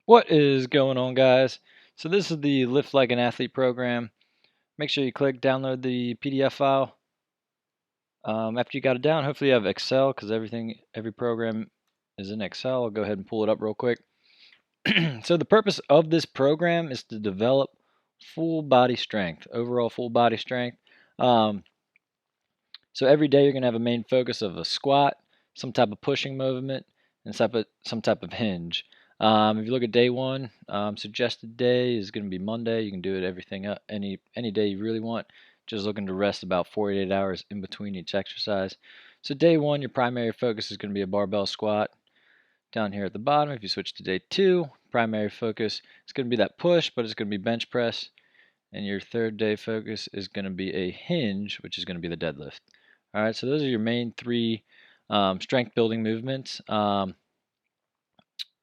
What is going on, guys? So this is the Lift Like an Athlete program. Make sure you click download the PDF file. After you got it down, hopefully you have Excel because every program is in Excel. I'll go ahead and pull it up real quick. So the purpose of this program is to develop full body strength, overall full body strength. Um, so every day you're going to have a main focus of a squat, some type of pushing movement, and some type of hinge. If you look at day one, suggested day is going to be Monday. You can do it any day you really want. Just looking to rest about 48 hours in between each exercise. So day one, your primary focus is going to be a barbell squat. Down here at the bottom, if you switch to day two, primary focus is going to be that push, but it's going to be bench press. And your third day focus is going to be a hinge, which is going to be the deadlift. All right, so those are your main three strength building movements.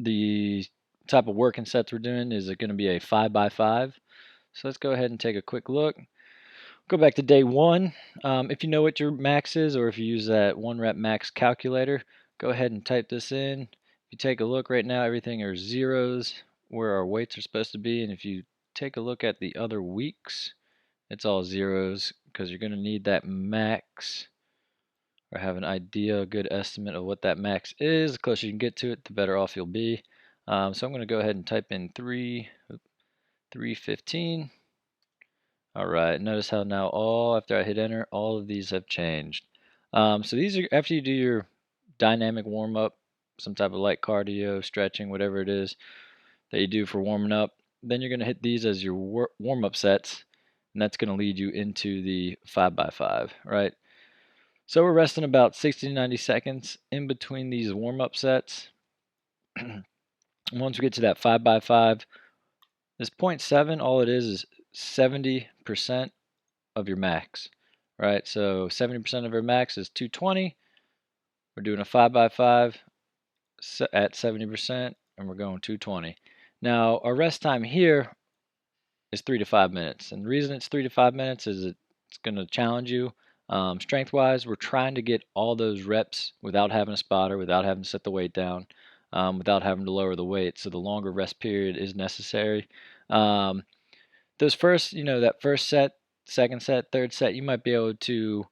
The type of working sets we're doing is going to be a 5x5. So let's go ahead and take a quick look. Go back to day one. If you know what your max is, or if you use that 1 rep max calculator, go ahead and type this in. If you take a look right now, everything are zeros where our weights are supposed to be. And if you take a look at the other weeks, it's all zeros because you're going to need that max or have an idea, a good estimate of what that max is. The closer you can get to it, the better off you'll be. So I'm going to go ahead and type in 315. All right, notice how now after I hit enter, all of these have changed. So these are after you do your dynamic warm up, some type of light cardio, stretching, whatever it is that you do for warming up. Then you're going to hit these as your warm up sets, and that's going to lead you into the 5x5, right? So we're resting about 60 to 90 seconds in between these warm-up sets. Once we get to that 5x5, this 0.7, all it is 70% of your max, right? So 70% of our max is 220. We're doing a 5x5 at 70%, and we're going 220. Now, our rest time here is 3 to 5 minutes. And the reason it's 3 to 5 minutes is it's going to challenge you. Strength wise, we're trying to get all those reps without having a spotter, without having to set the weight down, without having to lower the weight. So the longer rest period is necessary. Those first, that first set, second set, third set, you might be able to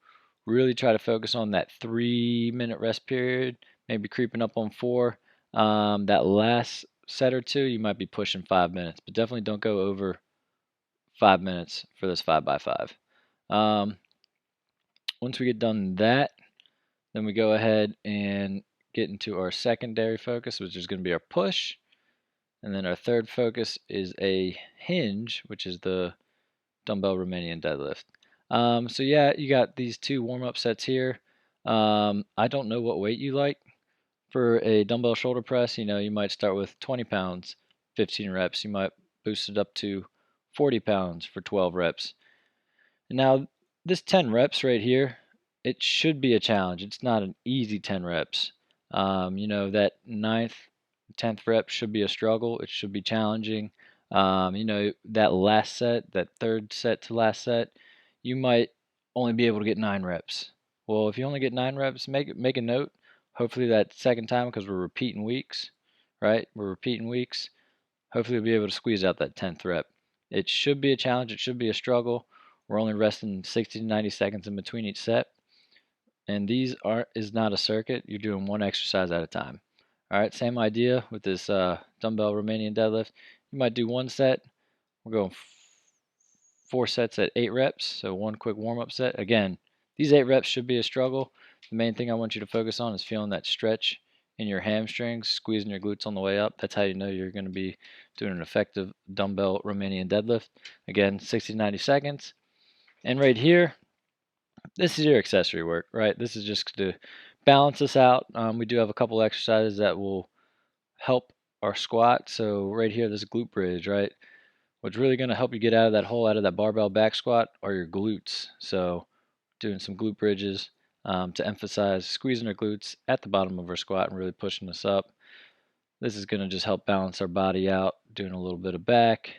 really try to focus on that 3 minute rest period, maybe creeping up on four. That last set or two, you might be pushing 5 minutes, but definitely don't go over 5 minutes for this 5x5. Once we get done that, then we go ahead and get into our secondary focus, which is going to be our push. And then our third focus is a hinge, which is the dumbbell Romanian deadlift. So yeah, you got these two warm-up sets here. I don't know what weight you like. For a dumbbell shoulder press, you might start with 20 pounds, 15 reps. You might boost it up to 40 pounds for 12 reps. Now, this 10 reps right here, it should be a challenge. It's not an easy 10 reps. That ninth, 10th rep should be a struggle. It should be challenging. That last set, that third set to last set, you might only be able to get 9 reps. Well, if you only get 9 reps, make a note. Hopefully that second time, because we're repeating weeks, right? We're repeating weeks. Hopefully we'll be able to squeeze out that 10th rep. It should be a challenge. It should be a struggle. We're only resting 60 to 90 seconds in between each set. And is not a circuit. You're doing one exercise at a time. All right, same idea with this dumbbell Romanian deadlift. You might do one set. We're going 4 sets at 8 reps. So one quick warm-up set. Again, these 8 reps should be a struggle. The main thing I want you to focus on is feeling that stretch in your hamstrings, squeezing your glutes on the way up. That's how you know you're going to be doing an effective dumbbell Romanian deadlift. Again, 60 to 90 seconds. And right here, this is your accessory work, right? This is just to balance us out. We do have a couple exercises that will help our squat. So right here, this glute bridge, right? What's really going to help you get out of that hole, out of that barbell back squat, are your glutes. So doing some glute bridges to emphasize squeezing our glutes at the bottom of our squat and really pushing us up. This is going to just help balance our body out, doing a little bit of back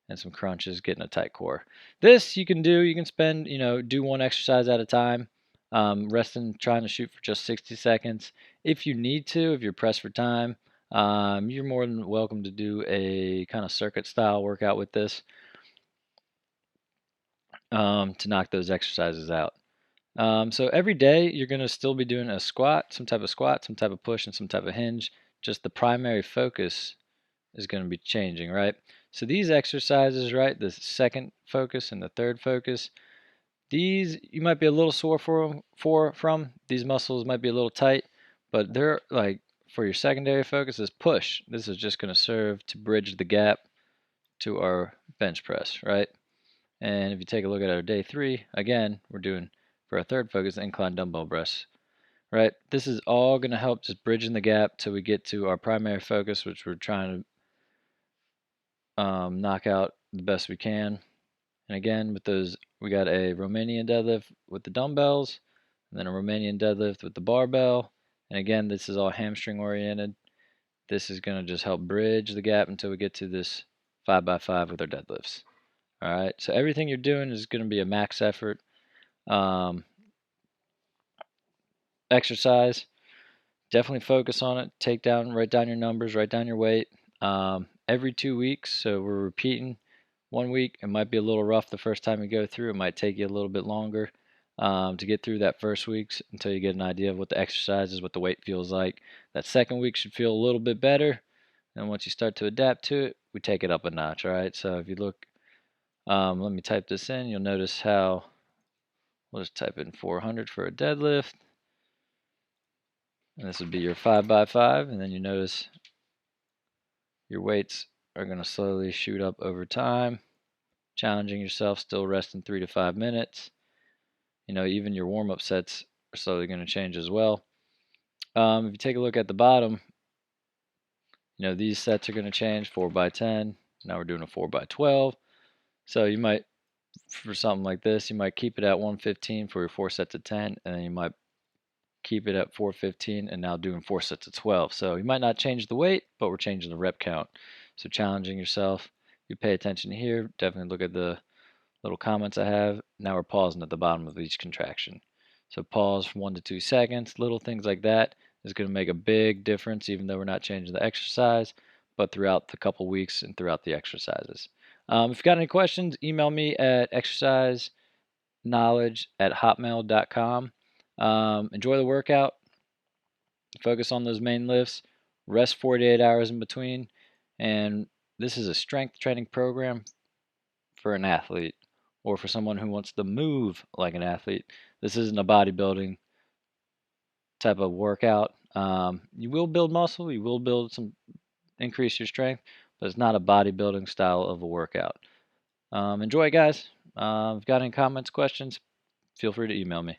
and some crunches, getting a tight core. This you can do. You can spend, do one exercise at a time, resting, trying to shoot for just 60 seconds. If you need to, if you're pressed for time, You're more than welcome to do a kind of circuit style workout with this to knock those exercises out. So every day you're going to still be doing a squat, some type of push, and some type of hinge. Just the primary focus is going to be changing, right? So these exercises, right, the second focus and the third focus, these you might be a little sore from. These muscles might be a little tight, but they're like for your secondary focus is push. This is just going to serve to bridge the gap to our bench press, right? And if you take a look at our day 3, again, we're doing for our third focus incline dumbbell press, right? This is all going to help just bridging the gap till we get to our primary focus, which we're trying to knock out the best we can. And again, with those, we got a Romanian deadlift with the dumbbells, and then a Romanian deadlift with the barbell. And again, this is all hamstring oriented. This is going to just help bridge the gap until we get to this 5x5 with our deadlifts. All right, so everything you're doing is going to be a max effort exercise. Definitely focus on it. Write down your numbers, write down your weight. Every 2 weeks, so we're repeating 1 week. It might be a little rough the first time you go through. It might take you a little bit longer to get through that first week until you get an idea of what the exercise is, what the weight feels like. That second week should feel a little bit better. And once you start to adapt to it, we take it up a notch, all right? So if you look, let me type this in. You'll notice how, we'll just type in 400 for a deadlift. And this would be your 5x5. And then you notice your weights are going to slowly shoot up over time. Challenging yourself, still resting 3 to 5 minutes. Even your warm-up sets are slowly going to change as well. If you take a look at the bottom, these sets are going to change 4x10. Now we're doing a 4x12. So you might, for something like this, you might keep it at 115 for your 4 sets of 10, and then you might keep it at 415 and now doing 4 sets of 12. So you might not change the weight, but we're changing the rep count. So challenging yourself. You pay attention here. Definitely look at the little comments I have. Now we're pausing at the bottom of each contraction. So pause for 1 to 2 seconds. Little things like that is going to make a big difference, even though we're not changing the exercise, but throughout the couple weeks and throughout the exercises. If you've got any questions, email me at exerciseknowledge@hotmail.com. Enjoy the workout. Focus on those main lifts. Rest 48 hours in between. And this is a strength training program for an athlete or for someone who wants to move like an athlete. This isn't a bodybuilding type of workout. You will build muscle, you will increase your strength, but it's not a bodybuilding style of a workout. Enjoy, guys. If you've got any comments, questions, feel free to email me.